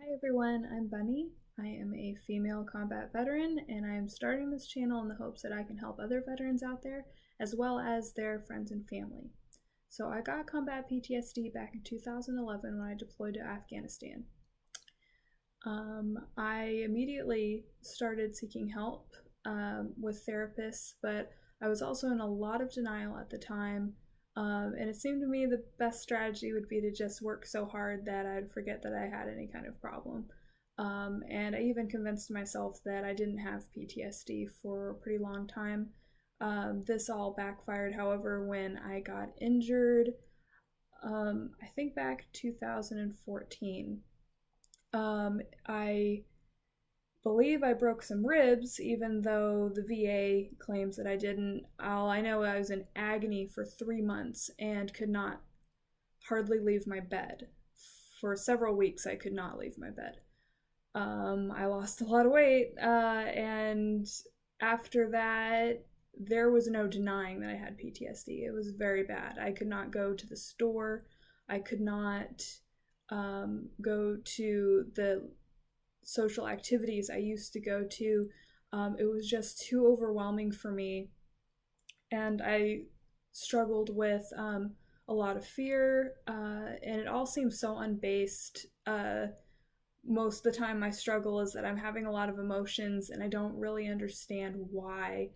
Hi everyone, I'm Bunny. I am a female combat veteran and I am starting this channel in the hopes that I can help other veterans out there as well as their friends and family. So I got combat PTSD back in 2011 when I deployed to Afghanistan. I immediately started seeking help with therapists, but I was also in a lot of denial at the time. And it seemed to me the best strategy would be to just work so hard that I'd forget that I had any kind of problem. And I even convinced myself that I didn't have PTSD for a pretty long time. This all backfired, however, when I got injured, I think back 2014. I believe I broke some ribs, even though the VA claims that I didn't. All I know, I was in agony for 3 months and could not hardly leave my bed. For several weeks, I could not leave my bed. I lost a lot of weight, and after that, there was no denying that I had PTSD. It was very bad. I could not go to the store. I could not go to the social activities I used to go to. It was just too overwhelming for me, and I struggled with a lot of fear, and it all seems so unbased. Most of the time, my struggle is that I'm having a lot of emotions and I don't really understand why,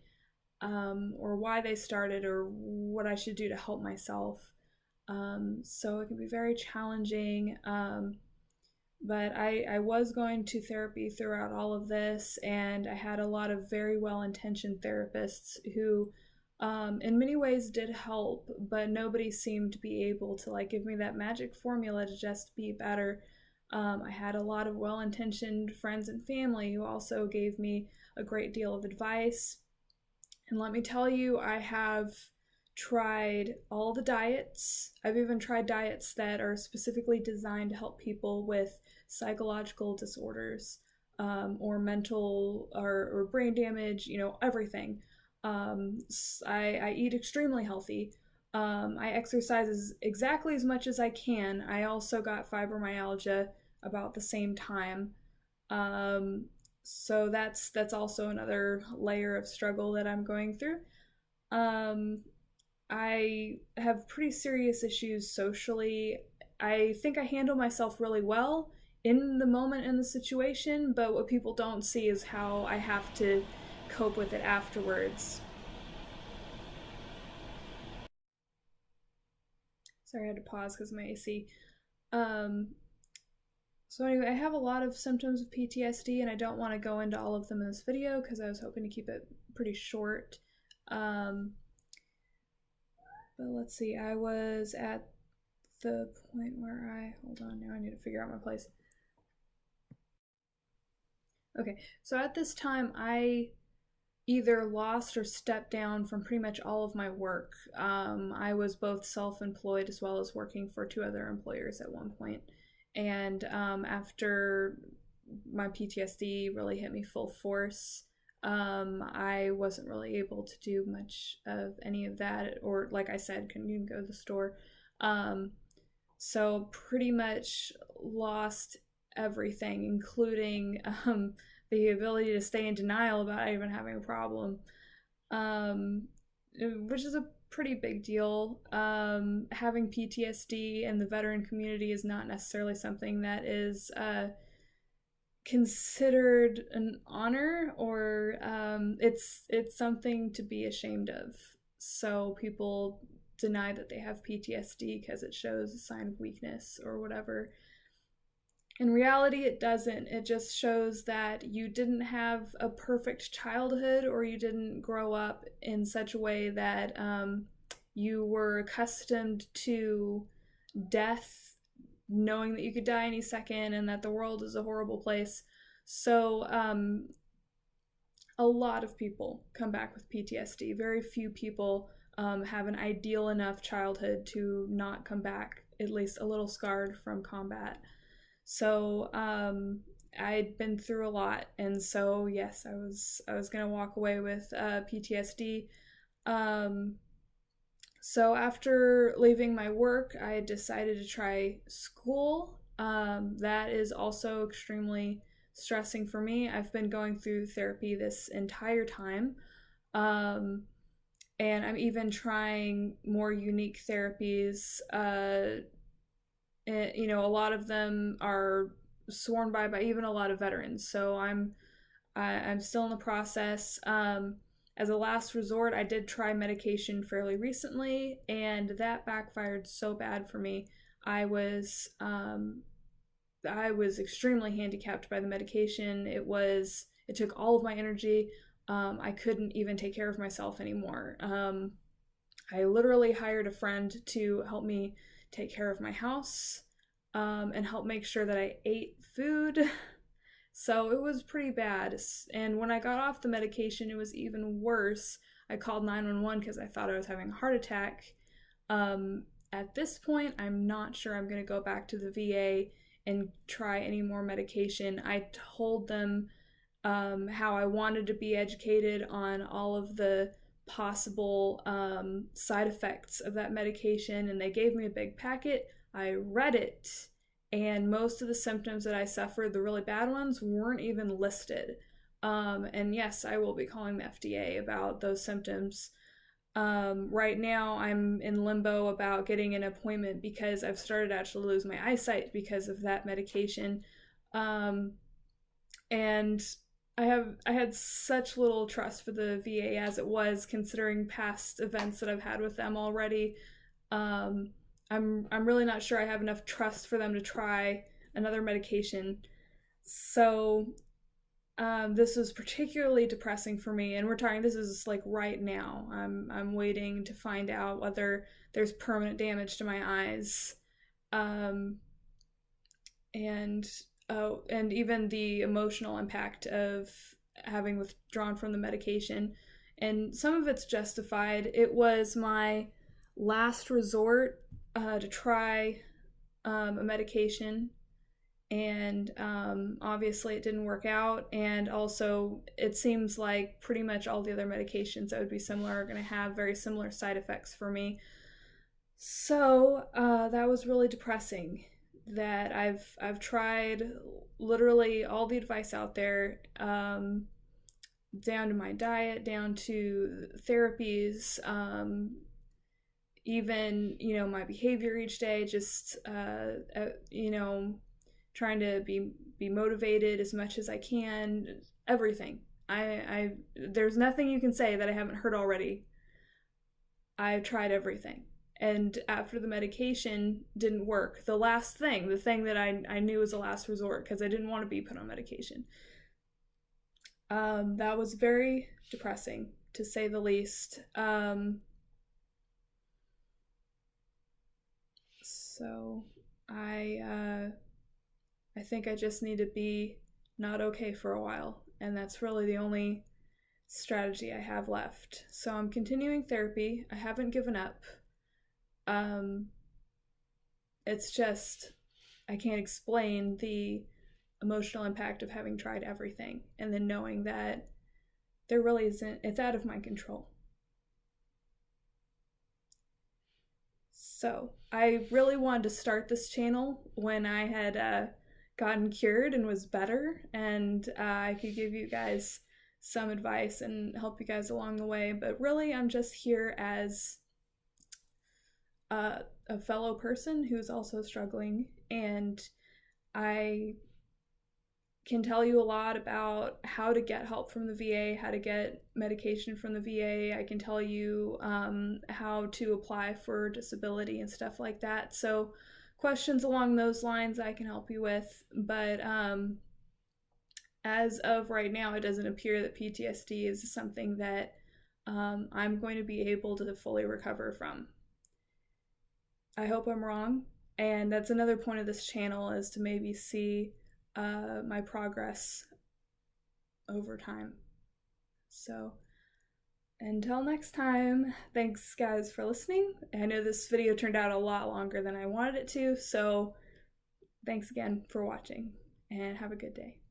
or why they started, or what I should do to help myself. So it can be very challenging. But I was going to therapy throughout all of this, and I had a lot of very well-intentioned therapists who, in many ways, did help, but nobody seemed to be able to give me that magic formula to just be better. I had a lot of well-intentioned friends and family who also gave me a great deal of advice. And let me tell you, I have tried all the diets. I've even tried diets that are specifically designed to help people with psychological disorders, or mental or brain damage, everything. I eat extremely healthy. I exercise exactly as much as I can. I also got fibromyalgia about the same time. So that's also another layer of struggle that I'm going through. I have pretty serious issues socially. I think I handle myself really well in the moment in the situation, but what people don't see is how I have to cope with it afterwards. Sorry, I had to pause because of my AC. So anyway, I have a lot of symptoms of PTSD, and I don't want to go into all of them in this video because I was hoping to keep it pretty short. But let's see, I was at the point where hold on, now I need to figure out my place. Okay, so at this time, I either lost or stepped down from pretty much all of my work. I was both self-employed as well as working for two other employers at one point. And after my PTSD really hit me full force, I wasn't really able to do much of any of that, or like I said, couldn't even go to the store. So pretty much lost everything, including the ability to stay in denial about even having a problem, which is a pretty big deal. Having PTSD in the veteran community is not necessarily something that is considered an honor, or it's something to be ashamed of. So people deny that they have PTSD because it shows a sign of weakness or whatever. In reality, it doesn't. It just shows that you didn't have a perfect childhood, or you didn't grow up in such a way that you were accustomed to death, knowing that you could die any second and that the world is a horrible place. So a lot of people come back with PTSD. Very few people have an ideal enough childhood to not come back at least a little scarred from combat. So I'd been through a lot, and so yes, I was gonna walk away with PTSD. So after leaving my work, I decided to try school, That is also extremely stressing for me. I've been going through therapy this entire time. Um, and I'm even trying more unique therapies. A lot of them are sworn by even a lot of veterans. So I'm still in the process. As a last resort, I did try medication fairly recently, and that backfired so bad for me. I was um, I was extremely handicapped by the medication. It took all of my energy. I couldn't even take care of myself anymore. I literally hired a friend to help me take care of my house, and help make sure that I ate food. So it was pretty bad. And when I got off the medication, it was even worse. I called 911 because I thought I was having a heart attack. At this point, I'm not sure I'm going to go back to the VA and try any more medication. I told them how I wanted to be educated on all of the possible side effects of that medication, and they gave me a big packet. I read it, and most of the symptoms that I suffered, the really bad ones, weren't even listed. And yes, I will be calling the FDA about those symptoms. Right now, I'm in limbo about getting an appointment because I've started to actually lose my eyesight because of that medication. Um, and I had such little trust for the VA as it was, considering past events that I've had with them already. Um, I'm really not sure I have enough trust for them to try another medication. So this is particularly depressing for me, and we're talking. This is like right now. I'm waiting to find out whether there's permanent damage to my eyes, um, and and even the emotional impact of having withdrawn from the medication. And some of it's justified. It was my last resort to try a medication, and obviously it didn't work out. And also, it seems like pretty much all the other medications that would be similar are going to have very similar side effects for me. So that was really depressing. That I've tried literally all the advice out there, down to my diet, down to therapies, even my behavior each day, just trying to be motivated as much as I can. Everything. I there's nothing you can say that I haven't heard already. I've tried everything. And after the medication didn't work, the thing that I knew was a last resort because I didn't want to be put on medication, that was very depressing, to say the least. So I think I just need to be not okay for a while, and that's really the only strategy I have left. So I'm continuing therapy. I haven't given up. Um, it's just I can't explain the emotional impact of having tried everything and then knowing that there really isn't, it's out of my control. So I really wanted to start this channel when I had gotten cured and was better, and I could give you guys some advice and help you guys along the way. But really, I'm just here as a fellow person who's also struggling, and I can tell you a lot about how to get help from the VA, how to get medication from the VA. I can tell you how to apply for disability and stuff like that. So, questions along those lines I can help you with. But as of right now, it doesn't appear that PTSD is something that I'm going to be able to fully recover from. I hope I'm wrong. And that's another point of this channel, is to maybe see my progress over time. So until next time, thanks guys for listening. I know this video turned out a lot longer than I wanted it to, so thanks again for watching, and have a good day.